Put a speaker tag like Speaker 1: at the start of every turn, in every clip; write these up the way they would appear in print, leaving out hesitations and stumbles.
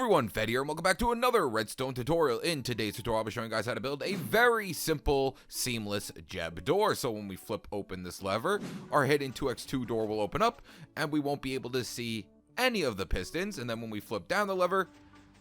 Speaker 1: everyone, Fed here, and welcome back to another redstone tutorial. In today's tutorial, I'll be showing you guys how to build a very simple, seamless Jeb Door. So when we flip open this lever, our hidden 2x2 door will open up, and we won't be able to see any of the pistons. And then when we flip down the lever,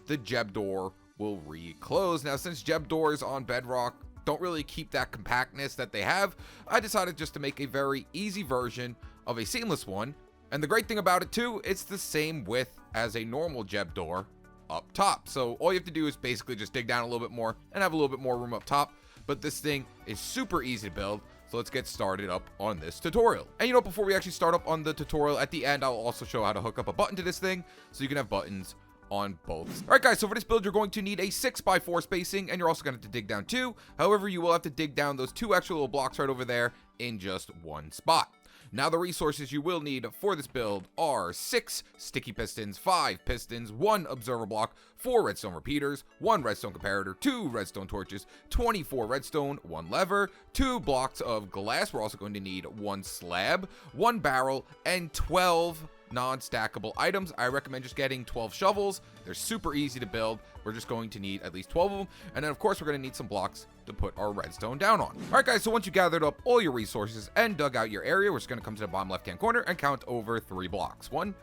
Speaker 1: the Jeb Door will re-close. Now, since Jeb Doors on Bedrock don't really keep that compactness that they have, I decided just to make a very easy version of a seamless one. And the great thing about it too, it's the same width as a normal Jeb Door up top. So all you have to do is basically just dig down a little bit more and have a little bit more room up top. But this thing is super easy to build. So let's get started up on this tutorial. And you know, before we actually start up on the tutorial, at the end, I'll also show how to hook up a button to this thing so you can have buttons on both. All right, guys, so for this build, you're going to need a 6x4 spacing, and you're also going to have to dig down 2. However, you will have to dig down those 2 extra little blocks right over there in just one spot. Now, the resources you will need for this build are 6 sticky pistons, 5 pistons, 1 observer block, 4 redstone repeaters, 1 redstone comparator, 2 redstone torches, 24 redstone, 1 lever, 2 blocks of glass. We're also going to need 1 slab, 1 barrel, and 12 non-stackable items. I recommend just getting 12 shovels. They're super easy to build. We're just going to need at least 12 of them. And then, of course, we're going to need some blocks to put our redstone down on. All right, guys, so once you gathered up all your resources and dug out your area, we're just going to come to the bottom left-hand corner and count over 3 blocks. 1,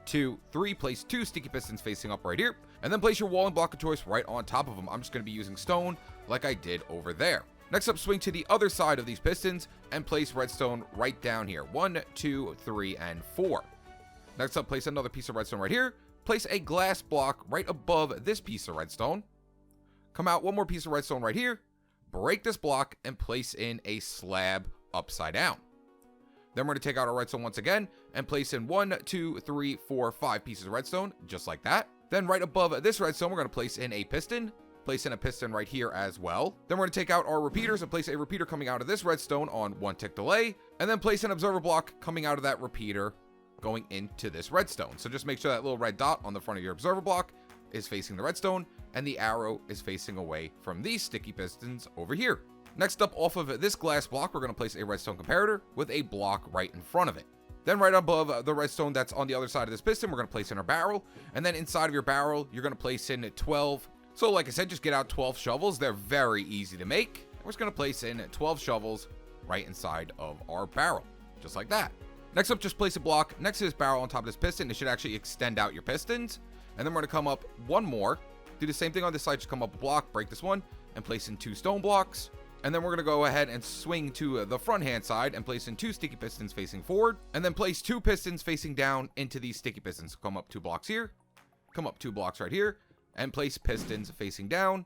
Speaker 1: 2, 3. Place 2 sticky pistons facing up right here. And then place your walling block of choice right on top of them. I'm just going to be using stone like I did over there. Next up, swing to the other side of these pistons and place redstone right down here. 1, 2, 3, and 4. Next up, place another piece of redstone right here. Place a glass block right above this piece of redstone. Come out 1 more piece of redstone right here. Break this block and place in a slab upside down. Then we're going to take out our redstone once again and place in 1, 2, 3, 4, 5 pieces of redstone, just like that. Then right above this redstone, we're going to place in a piston. Place in a piston right here as well. Then we're going to take out our repeaters and place a repeater coming out of this redstone on 1 tick delay. And then place an observer block coming out of that repeater going into this redstone. So just make sure that little red dot on the front of your observer block is facing the redstone and the arrow is facing away from these sticky pistons over here. Next up, off of this glass block, we're going to place a redstone comparator with a block right in front of it. Then right above the redstone that's on the other side of this piston, we're going to place in our barrel. And then inside of your barrel, you're going to place in 12. So like I said, just get out 12 shovels. They're very easy to make. We're just going to place in 12 shovels right inside of our barrel, just like that. Next up, just place a block next to this barrel on top of this piston. It should actually extend out your pistons. And then we're going to come up 1 more. Do the same thing on this side. Just come up a block, break this one, and place in 2 stone blocks. And then we're going to go ahead and swing to the front hand side and place in 2 sticky pistons facing forward. And then place 2 pistons facing down into these sticky pistons. So come up 2 blocks here. Come up 2 blocks right here. And place pistons facing down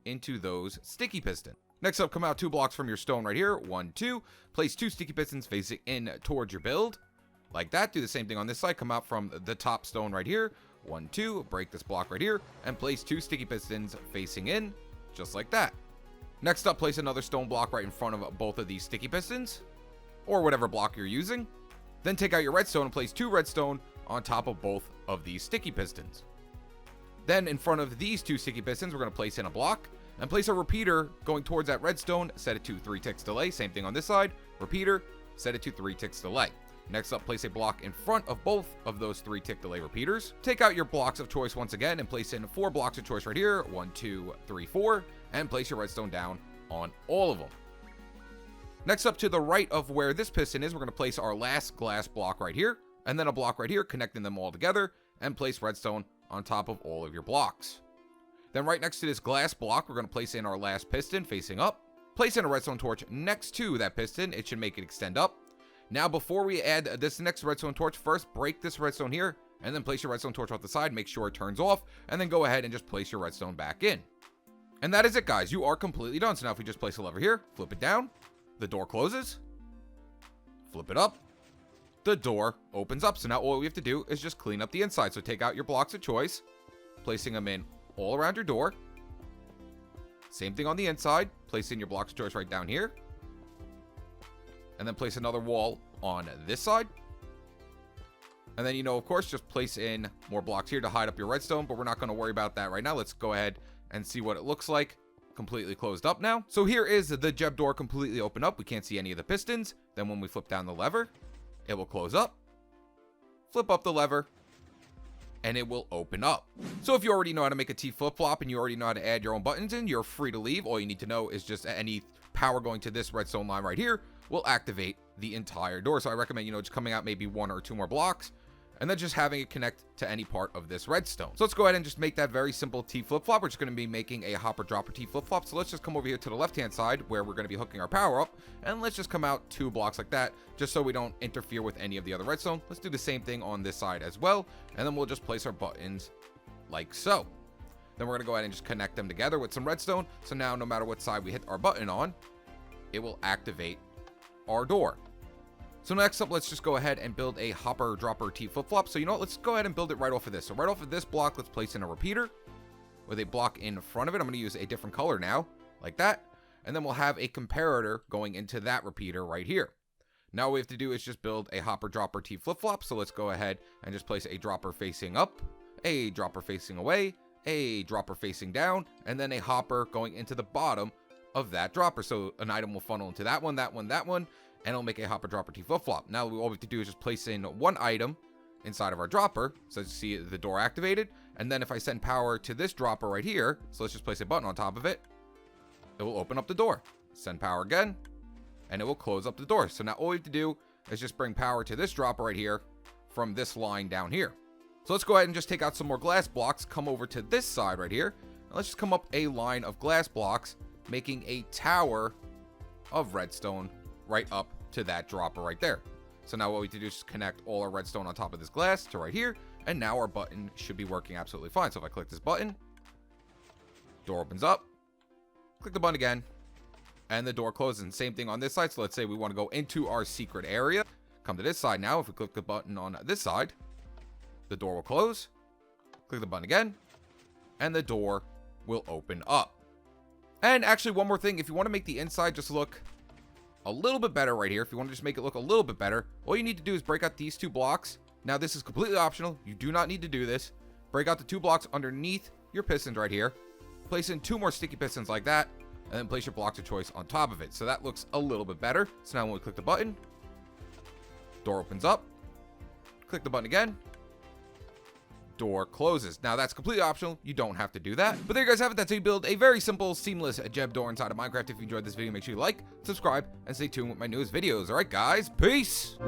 Speaker 1: into those sticky pistons. Next up, come out 2 blocks from your stone right here. 1, 2. Place 2 sticky pistons facing in towards your build. Like that. Do the same thing on this side. Come out from the top stone right here. 1, 2. Break this block right here. And place 2 sticky pistons facing in. Just like that. Next up, place another stone block right in front of both of these sticky pistons. Or whatever block you're using. Then take out your redstone and place 2 redstone on top of both of these sticky pistons. Then in front of these 2 sticky pistons, we're going to place in a block. And place a repeater going towards that redstone, set it to 3 ticks delay. Same thing on this side. Repeater, set it to 3 ticks delay. Next up, place a block in front of both of those 3 tick delay repeaters. Take out your blocks of choice once again and place in 4 blocks of choice right here. 1, 2, 3, 4. And place your redstone down on all of them. Next up, to the right of where this piston is, we're going to place our last glass block right here. And then a block right here, connecting them all together. And place redstone on top of all of your blocks. Then right next to this glass block, we're going to place in our last piston facing up. Place in a redstone torch next to that piston. It should make it extend up. Now, before we add this next redstone torch, first break this redstone here, and then place your redstone torch off the side. Make sure it turns off, and then go ahead and just place your redstone back in. And that is it, guys. You are completely done. So now if we just place a lever here, flip it down, the door closes, flip it up, the door opens up. So now all we have to do is just clean up the inside. So take out your blocks of choice, placing them in all around your door. Same thing on the inside. Place in your blocks of choice right down here. And then place another wall on this side. And then, you know, of course, just place in more blocks here to hide up your redstone. But we're not going to worry about that right now. Let's go ahead and see what it looks like. Completely closed up now. So here is the Jeb Door completely open up. We can't see any of the pistons. Then when we flip down the lever, it will close up. Flip up the lever. and it will open up. So if you already know how to make a T flip-flop and you already know how to add your own buttons in, you're free to leave. All you need to know is just any power going to this redstone line right here will activate the entire door. So I recommend, just coming out maybe 1 or 2 more blocks and then just having it connect to any part of this redstone. So let's go ahead and just make that very simple T flip-flop. We're just going to be making a hopper dropper T flip-flop. So let's just come over here to the left-hand side where we're going to be hooking our power up, and let's just come out 2 blocks like that, just so we don't interfere with any of the other redstone. Let's do the same thing on this side as well, and then we'll just place our buttons like so. Then we're going to go ahead and just connect them together with some redstone. So now no matter what side we hit our button on, it will activate our door. So next up, let's just go ahead and build a hopper dropper T flip-flop. So you know what, let's go ahead and build it right off of this. So right off of this block, let's place in a repeater with a block in front of it. I'm going to use a different color now, like that. And then we'll have a comparator going into that repeater right here. Now all we have to do is just build a hopper dropper T flip-flop. So let's go ahead and just place a dropper facing up, a dropper facing away, a dropper facing down, and then a hopper going into the bottom of that dropper. So an item will funnel into that one, that one, that one, and it'll make a hopper dropper T flip-flop. Now all we have to do is just place in one item inside of our dropper. So you see the door activated. And then if I send power to this dropper right here, so let's just place a button on top of it, it will open up the door. Send power again, and it will close up the door. So now all we have to do is just bring power to this dropper right here from this line down here. So let's go ahead and just take out some more glass blocks, come over to this side right here, and let's just come up a line of glass blocks, making a tower of redstone right up to that dropper right there. So now what we have to do is just connect all our redstone on top of this glass to right here, and now our button should be working absolutely fine. So if I click this button, door opens up, click the button again, and the door closes. And same thing on this side. So let's say we want to go into our secret area, come to this side now. If we click the button on this side, the door will close, click the button again, and the door will open up. And actually one more thing, if you want to make the inside just look a little bit better right here, if you want to just make it look a little bit better, all you need to do is break out these 2 blocks. Now this is completely optional, you do not need to do this. Break out the 2 blocks underneath your pistons right here, place in 2 more sticky pistons like that, and then place your blocks of choice on top of it. So that looks a little bit better. So now when we click the button, door opens up, click the button again, door closes. Now that's completely optional, you don't have to do that. But there you guys have it. That's how you build a very simple, seamless Jeb Door inside of Minecraft. If you enjoyed this video, make sure you like, subscribe, and stay tuned with my newest videos. Alright guys, peace!